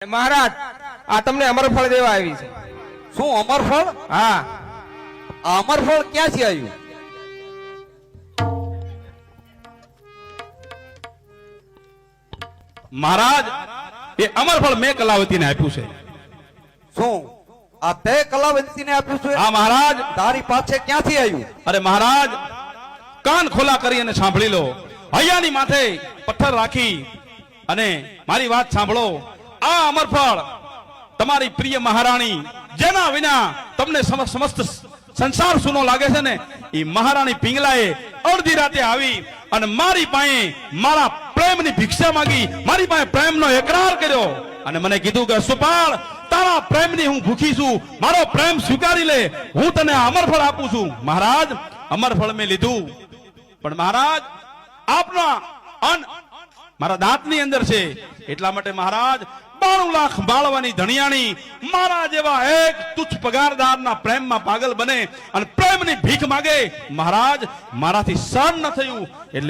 મહારાજ આ તમને અમરફળ દેવા આવી છે। શું અમરફળ? હા, આ અમરફળ ક્યાંથી આવ્યું? મહારાજ એ અમરફળ મેં કલાવતીને આપ્યું છે। શું આ તે કલાવંતીને આપ્યું છે? હા મહારાજ। તારી પાસે ક્યાંથી આવ્યું? અરે મહારાજ કાન ખોલા કરી અને સાંભળી લો। હૈયાની માથે પથ્થર રાખી અને મારી વાત સાંભળો। આ અમરફળ તમારી પ્રિય મહારાણી જેના વિના તમને સમસ્ત સંસાર સુનો લાગે છે ને, એ મહારાણી પિંગલાએ અડધી રાતે આવી અને મારી પાસે મારા પ્રેમની ભિક્ષા માંગી, મારી પાસે પ્રેમનો એકરાર કર્યો અને મને કીધું કે સુપાળ તારા પ્રેમની હું ભૂખી છું, મારો પ્રેમ સ્વીકારી લે, હું તને અમરફળ આપું છું। મહારાજ અમરફળ મેં લીધું, પણ મહારાજ આપના અન્ન મારા દાંતની અંદર છે, એટલા માટે મહારાજ 92 લાખ બાળવાની ધણિયાણી મારા જેવા એક તુચ્છ પગારદારના પ્રેમમાં પાગલ બને અને પ્રેમની ભીખ માંગે, મહારાજ મારાથી સહન ન થયું એટલે